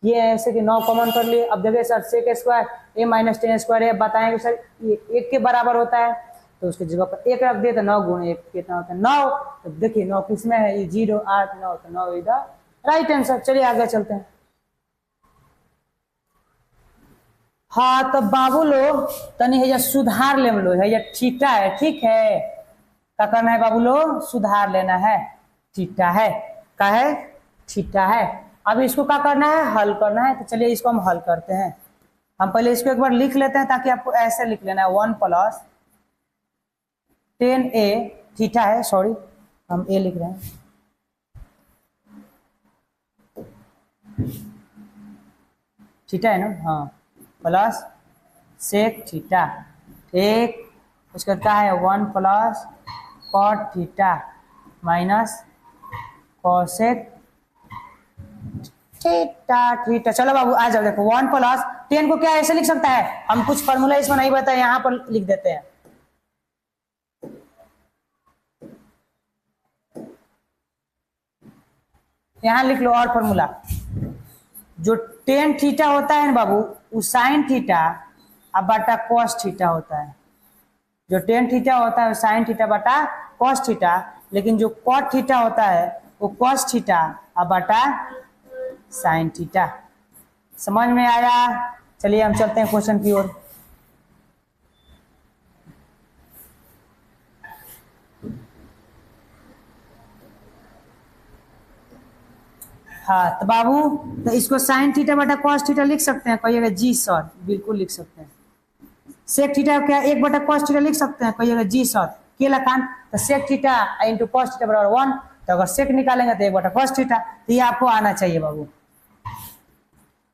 ये ऐसे कि 9 कॉमन कर लिए। अब देखिए सर सेक स्क्वायर ए माइनस टेन स्क्वायर है, बताएंगे सर ये 1 के बराबर होता है, तो उसकी जगह पर 1 रख दिए, तो 9 गुणे 1 कितना होता है 9। तो देखिए 9 किसमें है, ये 0 8 9, तो 9 इज द राइट आंसर। चलिए आगे चलते हैं। हाँ तो बाबू लो तनी है सुधार ले लो, है थीटा है, ठीक है, क्या करना है बाबू लो, सुधार लेना है, थीटा है, क्या है, थीटा है। अब इसको क्या करना है, हल करना है, तो चलिए इसको हम हल करते हैं। हम पहले इसको एक बार लिख लेते हैं ताकि आपको ऐसे लिख लेना है 1 प्लस 10 ए, थीटा है, सॉरी हम ए लिख रहे हैं, थीटा है ना, हाँ, प्लस सेक थीटा, ठीक, उसका क्या है 1 plus cot theta minus cosec theta, theta. चलो बाबू आ जाओ, देखो 1 प्लस 10 को क्या ऐसे लिख सकता है, हम कुछ फॉर्मूला इसमें नहीं बताए, यहाँ पर लिख देते हैं। यहाँ लिख लो और फॉर्मूला, जो टेन थीटा होता है ना बाबू, वो साइन थीटा अब बटा कॉस थीटा होता है। जो टेन थीटा होता है वो साइन थीटा बटा कॉस थीटा, लेकिन जो कॉट थीटा होता है वो कॉस थीटा अब बटा साइन थीटा। समझ में आया? चलिए हम चलते हैं क्वेश्चन की ओर। हाँ तो बाबू तो इसको साइन थीटा बटा कॉस थीटा लिख सकते हैं, कहिएगा जी सर, बिल्कुल लिख सकते हैं। सेक थीटा क्या 1 बटा कॉस थीटा लिख सकते हैं, कहिएगा जी सर, के लखान, तो sec theta into cos theta बराबर 1, तो अगर सेक निकालेंगे तो 1 बटा कॉस थीटा, तो ये आपको आना चाहिए बाबू।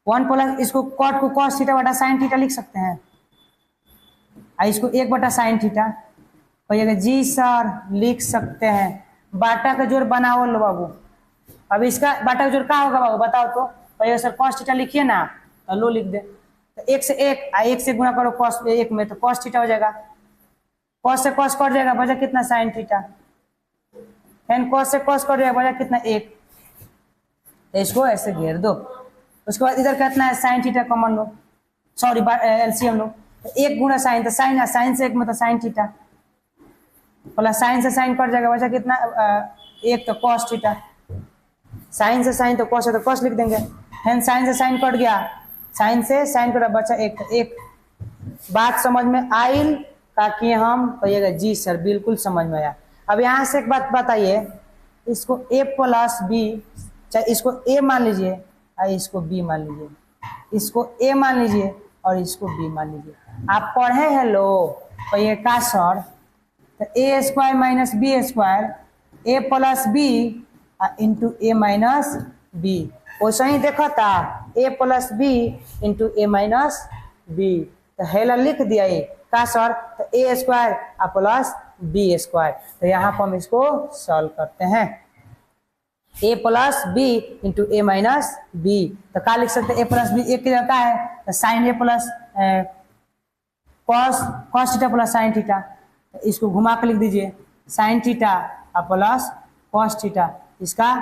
1 प्लस इसको कॉट को कॉस थीटा बटा साइन थीटा लिख सकते हैं, इसको 1 बटा साइन थीटा, कहिएगा जी सर लिख सकते हैं। बाटा का जोड़ बनाओ लो बाबू। अब इसका बाटा का जोड़ क्या होगा बाबू बताओ तो, कहिएगा सर कॉस थीटा लिखिए ना, तो लो लिख दे, तो 1 से 1 1 से गुणा करो कॉस 1 में, तो कॉस थीटा हो जाएगा, कॉस से कॉस कट जाएगा, बचा कितना साइन थीटा, एन कॉस से कॉस कट जाएगा, बचा कितना 1, इसको ऐसे घेर दो। उसके बाद इधर कितना है साइन थीटा कॉमन लो, सॉरी एलसीएम लो, तो 1 गुणा साइन, तो साइन है, साइन से 1 में तो साइन थीटा, प्लस साइन से साइन कट जाएगा, बचा कितना 1, तो कॉस थीटा, साइन से साइन तो कॉस है तो कॉस लिख देंगे, एन साइन से साइन कट गया, साइन से साइन कटा बचा 1, तो 1। बात समझ में आई ताकि हम कहिएगा जी सर बिल्कुल समझ में आया। अब यहाँ से एक बात बताइए, इसको a प्लस बी, चाहे इसको a मान लीजिए और इसको b मान लीजिए, इसको a मान लीजिए और इसको b मान लीजिए, आप पढ़े हैं लो कहिए का सर, तो a square minus B square a plus B into A minus B, वैसे ही देखा था a plus B into A minus B, तो हेला लिख दिया ये का सर, तो A square plus B square, तो यहाँ पर हम इसको सॉल्व करते हैं, A plus B into A minus B, तो क्या लिख सकते हैं ए प्लस बी, एक जाता है तो sine A plus cos cos theta plus sine theta, तो इसको घुमा के लिख दीजिए sine theta plus cos theta, इसका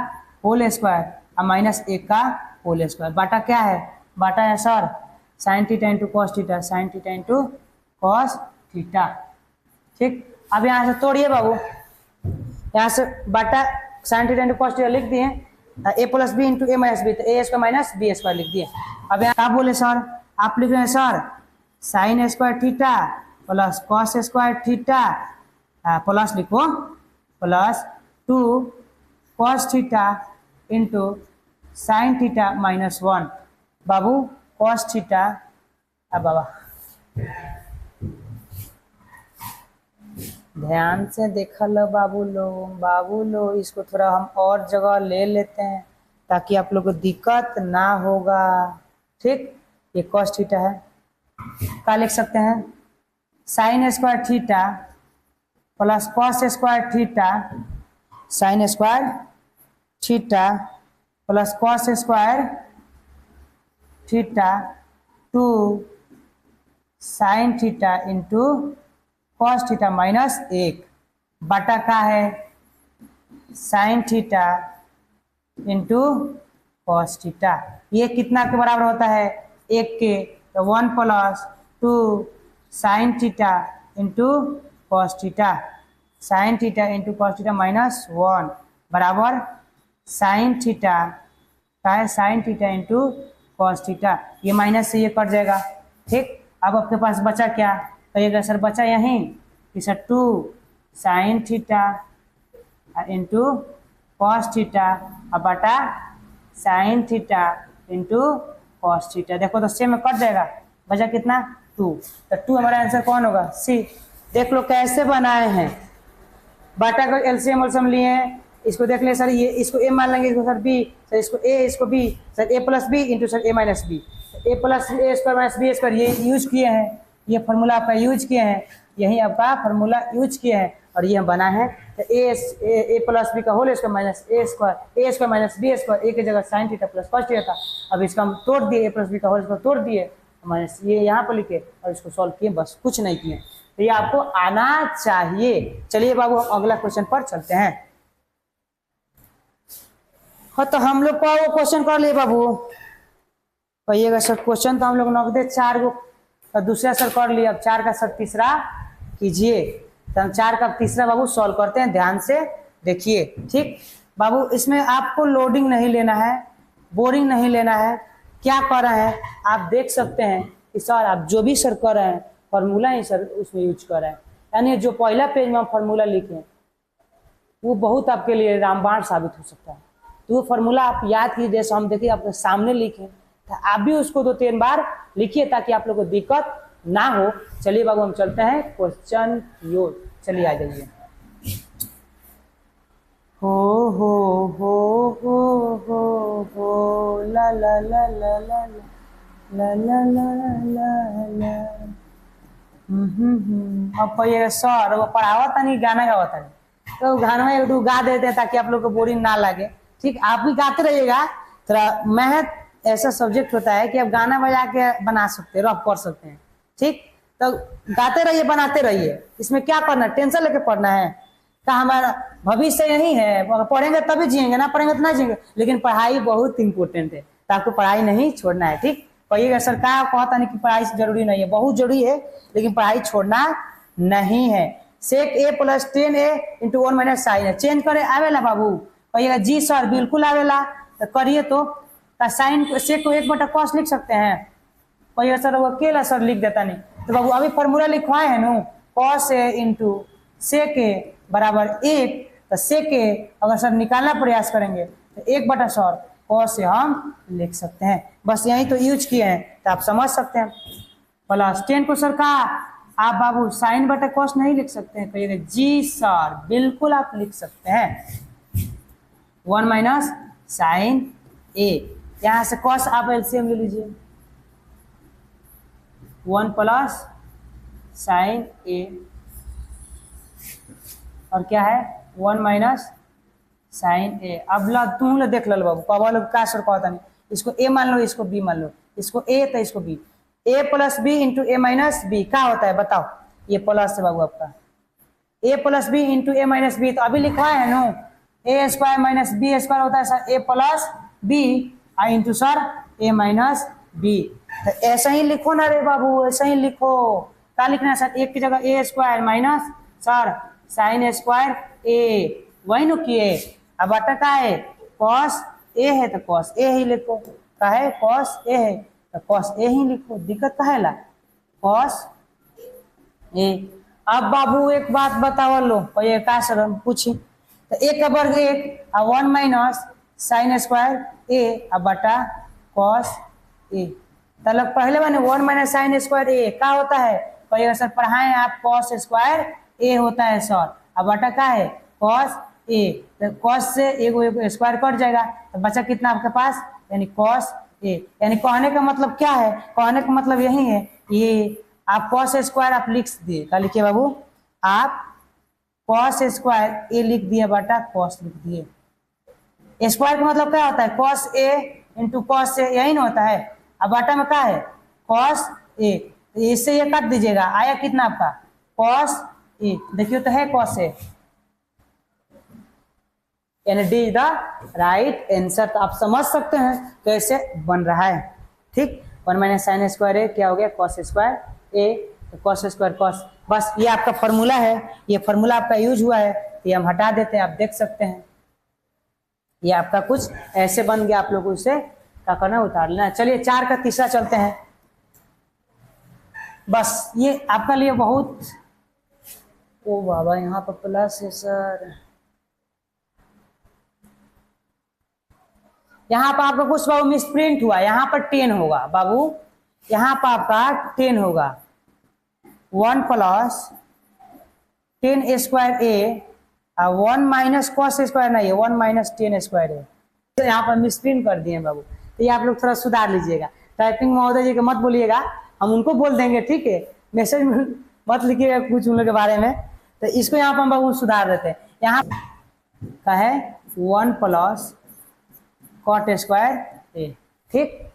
होल स्क्वायर और माइनस 1 का होल स्क्वायर, बाटा क्या है, बाटा है sir sine theta into cos theta, sine theta into cos theta, ठीक। अब यहाँ से तोड़िए बाबू, यहाँ से बाटा sine theta into cos theta लिख दिए, A plus B into A minus B, तो A square minus B square लिख दिए। अब यहाँ क्या बोले सर, आप लिख रहे हैं sir sine square theta plus cos square theta plus लिखो plus 2 cos theta into sine theta minus 1, बाबू कॉस थीटा, अब बाबा ध्यान से देखा लो बाबू लो, बाबू लो इसको थोड़ा हम और जगह ले लेते हैं ताकि आप लोग को दिक्कत ना होगा। ठीक, ये कॉस थीटा है। क्या लिख सकते हैं? Sign square theta plus cos square theta, sine square theta plus cos square theta two sign theta into cos theta minus 1 बटा का है sign theta into cos theta. ये कितना के बराबर होता है? 1 के, तो 1 plus 2 sign theta into cos theta, sine theta into cos theta minus 1 बराबर साइन थीटा का है sign theta into cos theta. ये माइनस से ये कट जाएगा। ठीक, अब आपके पास बचा क्या? कहिएगा सर बचा यहीं कि sir 2 sign theta into cos theta और बटा sine theta into cos theta. देखो तो सेम में कट जाएगा, बचा कितना? 2। तो 2 हमारा आंसर कौन होगा? सी। देख लो कैसे बनाए हैं, बटा का एलसीएम एलसीएम लिए हैं। इसको देख ले सर, ये इसको ए मान लेंगे, इसको सर बी, सर इसको ए, इसको बी, सर ए प्लस बी इंटू सर ए माइनस बी, ए प्लस ए स्क्वायर माइनस बी स्क्वायर, ये यूज किए हैं, ये फार्मूला आपका यूज किए हैं, यही आपका फार्मूला यूज किए हैं और ये हम बना है। तो ए प्लस बी का होल स्क्वायर माइनस ए स्क्वायर माइनस बी स्क्वायर, ए की जगह sign theta plus cos theta था। अब इसका हम तोड़ दिए, ए प्लस बी का होल स्क्वायर तोड़ दिए, माइनस ये यहाँ पर लिखे और इसको सॉल्व किए, बस कुछ नहीं किए। तो ये आपको आना चाहिए। चलिए बाबू हम अगला क्वेश्चन पर चलते हैं। हाँ, तो हम लोग को वो क्वेश्चन कर लिए बाबू। कहिएगा सर क्वेश्चन तो हम लोग नगदे 4 गो, तो दूसरा सर कर लिए, अब 4 का सर तीसरा कीजिए। तो हम 4 का तीसरा बाबू सॉल्व करते हैं, ध्यान से देखिए। ठीक बाबू, इसमें आपको लोडिंग नहीं लेना है, बोरिंग नहीं लेना है। क्या कर रहे हैं आप देख सकते हैं कि सर आप जो भी सर कर रहे हैं फार्मूला ही सर उसमें यूज कर रहे हैं, यानी जो पहला पेज में हम फार्मूला लिखे वो बहुत आपके लिए रामबाण साबित हो सकता है। तो वो फार्मूला आप याद कीजिए, जैसे हम देखिए आपके सामने लिखे, तो आप भी उसको 2-3 बार लिखिए ताकि आप लोग को दिक्कत ना हो। चलिए बाबू हम चलते हैं क्वेश्चन की ओर, चलिए आ जाइए। हो ला ला ला ला ला ला ला ला ला। अब कहिएगा सर वो पढ़ावा था नहीं गाना गावा था, तो गाना में 1-2 गा देते हैं ताकि आप लोग को बोरिंग ना लगे। ठीक, आप भी गाते रहिएगा। थोड़ा मैथ ऐसा सब्जेक्ट होता है कि आप गाना बजा के बना सकते हैं, रफ कर सकते हैं। ठीक, तो गाते रहिए, बनाते रहिए, इसमें क्या करना, टेंशन लेके पढ़ना है। का हमारा भविष्य यही है, पढ़ेंगे तभी जिएंगे, ना पढ़ेंगे तो ना जिएंगे। लेकिन पढ़ाई बहुत इंपॉर्टेंट है, तो आपको पढ़ाई नहीं छोड़ना है। ठीक, कहिएगा सरकार कहता नहीं कि पढ़ाई जरूरी नहीं है, बहुत जरूरी है, लेकिन पढ़ाई छोड़ना नहीं है। Sec A plus 10a into 1 minus sine है, चेंज करे आवेला बाबू? कहिएगा जी सर बिल्कुल आवेला। तो करिए, तो साइन सेक को 1/cos लिख सकते हैं। कहिएगा सर वो अकेला सर लिख देता नहीं, तो बाबू अभी फॉर्मूला लिखवाए है नो, cos a into sec A बराबर 1। तो सेक ए अगर सर निकालना प्रयास करेंगे तो 1/सर cos ए हम लिख सकते हैं। बस यही तो यूज किए हैं, तो आप समझ सकते हैं। प्लस 10 को सर कहा आप बाबू साइन बटा cos नहीं लिख सकते हैं? कहिएगा जी सर बिल्कुल आप लिख सकते हैं। 1 माइनस साइन ए, यहां से cos आप एलसीएम ले लीजिए, 1 प्लस साइन ए और क्या है 1 माइनस साइन ए। अब ला तू लोग देख लो बाबू, पापा लोग क्या सर कहता नहीं, इसको ए मान लो, इसको बी मान लो, इसको ए तो इसको B, A plus B into A minus B क्या होता है बताओ? ये प्लस है बाबू आपका, ए plus B into A minus B, तो अभी लिखा है नो, ए स्क्वायर माइनस बी स्क्वायर होता है सर ए प्लस बी इंटू सर ए माइनस बी। तो ऐसा ही लिखो ना रे बाबू, ऐसा ही लिखो। क्या लिखना है सर? एक की जगह A square minus sir sine square A, वही नो किए। अब बटा का है cos ए है तो cos ए ही लिखो, का है cos ए है तो cos ए ही लिखो, दिक्कत का है ला cos ए। अब बाबू एक बात बताओ लो, ये का सर हम पूछे, तो एक का वर्ग 1 और 1 माइनस साइन स्क्वायर ए अब बटा cos ए। तब पहले मैंने 1 माइनस साइन स्क्वायर ए क्या होता है? कहिएगा सर पढ़ाएं आप cos स्क्वायर ए होता है सर, अब बटा का है cos ए, तो कॉस से एक स्क्वायर कट जाएगा तो बचा कितना आपके पास, यानी कॉस ए। यानी कहने का मतलब क्या है, कहने का मतलब यही है, ये आप कॉस स्क्वायर आप लिख दिए, क्या लिखिए बाबू, आप कॉस स्क्वायर ए लिख दिए बटा कॉस लिख दिए। स्क्वायर का मतलब क्या होता है, cos A into cos A, यही ना होता है। अब बटा में क्या है, कॉस ए, तो इससे ये काट दीजिएगा, आया कितना आपका कॉस ए, देखिए तो है कॉस ए, यानी D is the right answer. तो आप समझ सकते हैं कैसे बन रहा है, ठीक। 1 माइनस साइन स्क्वायर ए क्या हो गया, कॉस स्क्वायर ए, तो कॉस स्क्वायर कॉस, बस ये आपका फॉर्मूला है, ये फॉर्मूला आपका यूज हुआ है, ये हम हटा देते हैं, आप देख सकते हैं ये आपका कुछ ऐसे बन गया, आप लोग को इसे क्या करना है, उतार लेना। चलिए 4 का तीसरा चलते हैं, बस ये आपका लिए बहुत, ओ बाबा यहाँ पर प्लस है सर, यहाँ पर आपका कुछ बाबू मिसप्रिंट हुआ, यहाँ पर 10 होगा बाबू, यहाँ पर आपका 10 होगा, 1 प्लस 10 स्क्वायर ए, 1 माइनस कॉस स्क्वायर नहीं है, 1 माइनस 10 स्क्वायर है, तो यहाँ पर मिसप्रिंट कर दिए बाबू, तो ये आप लोग थोड़ा सुधार लीजिएगा। टाइपिंग महोदय जी के मत बोलिएगा, हम उनको बोल देंगे, ठीक है, मैसेज में मत लिखिएगा कुछ उन लोग के बारे में, तो इसको यहाँ पर हम बाबू सुधार देते हैं। यहाँ का है 1 प्लस कॉट स्क्वायर ए, ठीक,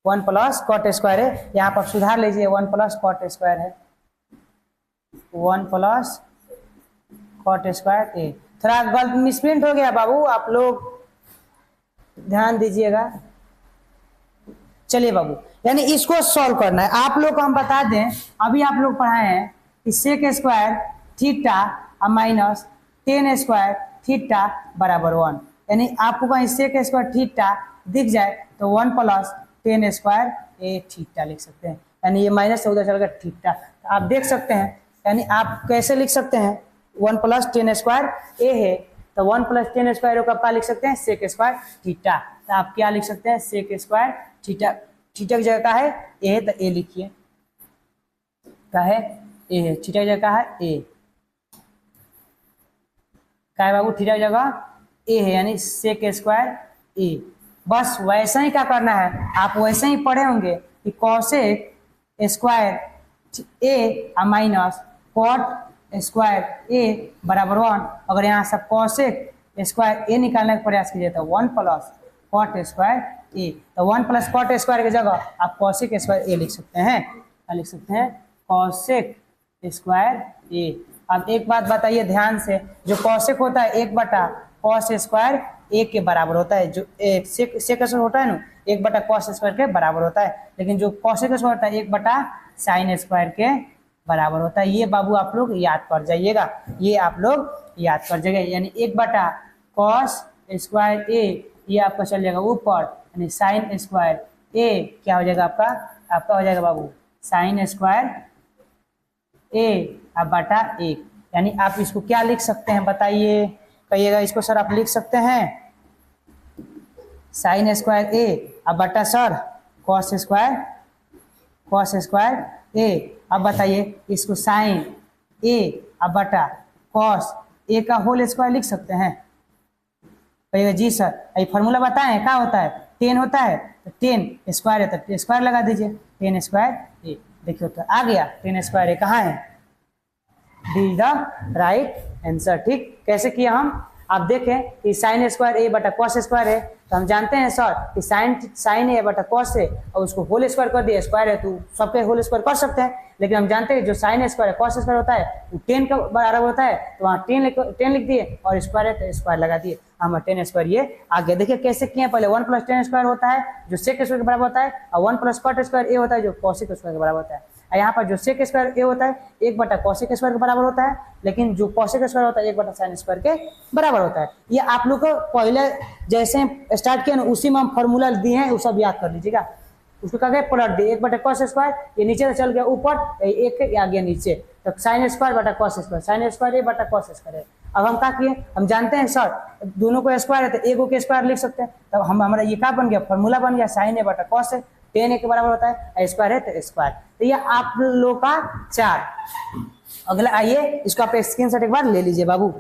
1 प्लस कॉट स्क्वायर है, यहाँ पर सुधार लीजिए, 1 प्लस कॉट स्क्वायर है, 1 प्लस कॉट स्क्वायर ए, थोड़ा गलत मिसप्रिंट हो गया बाबू, आप लोग ध्यान दीजिएगा। चलिए बाबू, यानी इसको सॉल्व करना है आप लोग को, हम बता दें अभी आप लोग पढ़ाए हैं कि sec square theta minus 10 square theta बराबर 1, यानी आपको कहीं सेक स्क्वायर थीटा दिख जाए तो 1 प्लस 10 स्क्वायर ए थीटा लिख सकते हैं, यानी ये माइनस से उधर चल गया थीटा, तो आप देख सकते हैं, यानी आप कैसे लिख सकते हैं, 1 प्लस 10 स्क्वायर ए है, तो 1 प्लस 10 स्क्वायर का क्या लिख सकते हैं, सेक स्क्वायर थीटा, तो आप क्या लिख सकते हैं, सेक स्क्वायर थीटा, थीटा की जगह का है ए है, तो ए लिखिए, क्या है ए है, थीटा की जगह का है ए, क्या है बाबू, थीटा की जगह ए है, यानी सेक स्क्वायर ए। बस वैसा ही क्या करना है, आप वैसे ही पढ़े होंगे कि कॉसेक स्क्वायर ए माइनस कॉट स्क्वायर ए बराबर 1, अगर यहाँ सब कॉसेक स्क्वायर ए निकालने का प्रयास कीजिए तो 1 प्लस कॉट स्क्वायर ए, तो 1 प्लस कॉट स्क्वायर की जगह आप कॉसेक स्क्वायर ए लिख सकते हैं, क्या लिख सकते हैं, कॉसेक स्क्वायर ए। अब एक बात बताइए ध्यान से, जो कॉसेक होता है 1 बटा कॉस स्क्वायर ए के बराबर होता है, जो सेक स्क्वायर होता है ना 1 बटा कॉस स्क्वायर के बराबर होता है, लेकिन जो कॉसेक स्क्वायर होता है 1 बटा साइन स्क्वायर के बराबर होता है। ये बाबू आप लोग याद कर जाइएगा, ये आप लोग याद कर जाइएगा, यानी 1 बटा कॉस स्क्वायर ए ये आपका चल जाएगा ऊपर, यानी साइन स्क्वायर ए क्या हो जाएगा आपका हो जाएगा बाबू साइन स्क्वायर ए बटा 1, यानी आप इसको क्या लिख सकते हैं बताइए, कहिएगा इसको सर आप लिख सकते हैं साइन स्क्वायर ए बटा सर कॉस स्क्वायर ए। अब बताइए इसको साइन ए बटा कॉस ए का होल स्क्वायर लिख सकते हैं, कहिएगा जी सर, ये फॉर्मूला बताएं क्या होता है, 10 होता है तो 10 स्क्वायर है तो स्क्वायर लगा दीजिए, 10 स्क्वायर ए, देखिए तो आ गया 10 स्क्वायर ए, कहाँ है, डी द राइट आंसर, ठीक। कैसे किया हम, आप देखें कि साइन स्क्वायर ए बटा कॉस स्क्वायर है, तो हम जानते हैं सर कि साइन ए बटा कॉस है और उसको होल स्क्वायर कर दिया, स्क्वायर है तो सबके होल स्क्वायर कर सकते हैं, लेकिन हम जानते हैं जो साइन स्क्वायर है कॉस स्क्वायर होता है वो 10 का बराबर होता है, तो वहाँ 10 लिख दिए और स्क्वायर है तो स्क्वायर लगा दिए, हम 10 स्क्वायर ये आ गया। देखिए कैसे किए, पहले 1 प्लस 10 स्क्वायर होता है जो सेक स्क्वायर के बराबर होता है, और 1 प्लस कॉट स्क्वायर ए होता है जो कॉसेक स्क्वायर के बराबर होता है। यहाँ पर जो सेक स्क्वायर ए होता है 1 बटा कॉसेक स्क्वायर के बराबर होता है, लेकिन जो कॉसेक स्क्वायर होता है 1 बटा साइन स्क्वायर के बराबर होता है। ये आप लोग को पहले जैसे स्टार्ट किया ना उसी में हम फॉर्मूला दिए हैं, वो सब याद कर लीजिएगा। उसको क्या पलट दिए, 1 बटा कॉस स्क्वायर ये नीचे से चल गया ऊपर, 1 आ गया नीचे, तो साइन स्क्वायर बटा कॉस स्क्वायर, साइन स्क्वायर ए बटा कॉस स्क्वायर है। अब हम क्या किए, हम जानते हैं सर दोनों को स्क्वायर है तो एगो के स्क्वायर लिख सकते हैं, तब हम हमारा ये क्या बन गया, फॉर्मूला बन गया साइन ए बटा कॉस है, 10 ए के बराबर होता है, स्क्वायर है तो स्क्वायर। तो ये आप लोग का 4। अगला आइए इसको आप स्क्रीनशॉट एक बार ले लीजिए बाबू,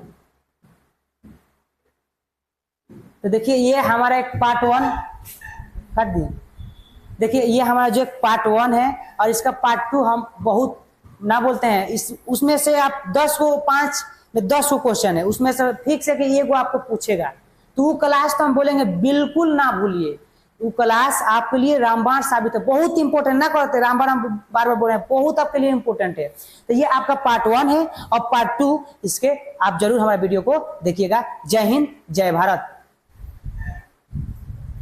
तो देखिए ये हमारा एक पार्ट 1 कर दिए। देखिए ये हमारा जो एक पार्ट 1 है और इसका पार्ट 2 हम बहुत ना बोलते हैं। इस उसमें से आप 10 को 5 में 10 को क्वेश्चन है, उसमें से फिक्स है कि ये को आपको पूछेगा। तो वो क्लास तो हम बोलेंगे बिल्कुल ना भूलिए। वो क्लास आपके लिए रामबाण साबित है, बहुत इंपॉर्टेंट। ना करते रामबाण हम बार बार बोल रहे हैं, बहुत आपके लिए इंपॉर्टेंट है। तो ये आपका पार्ट 1 है और पार्ट 2 इसके आप जरूर हमारे वीडियो को देखिएगा। जय हिंद, जय भारत।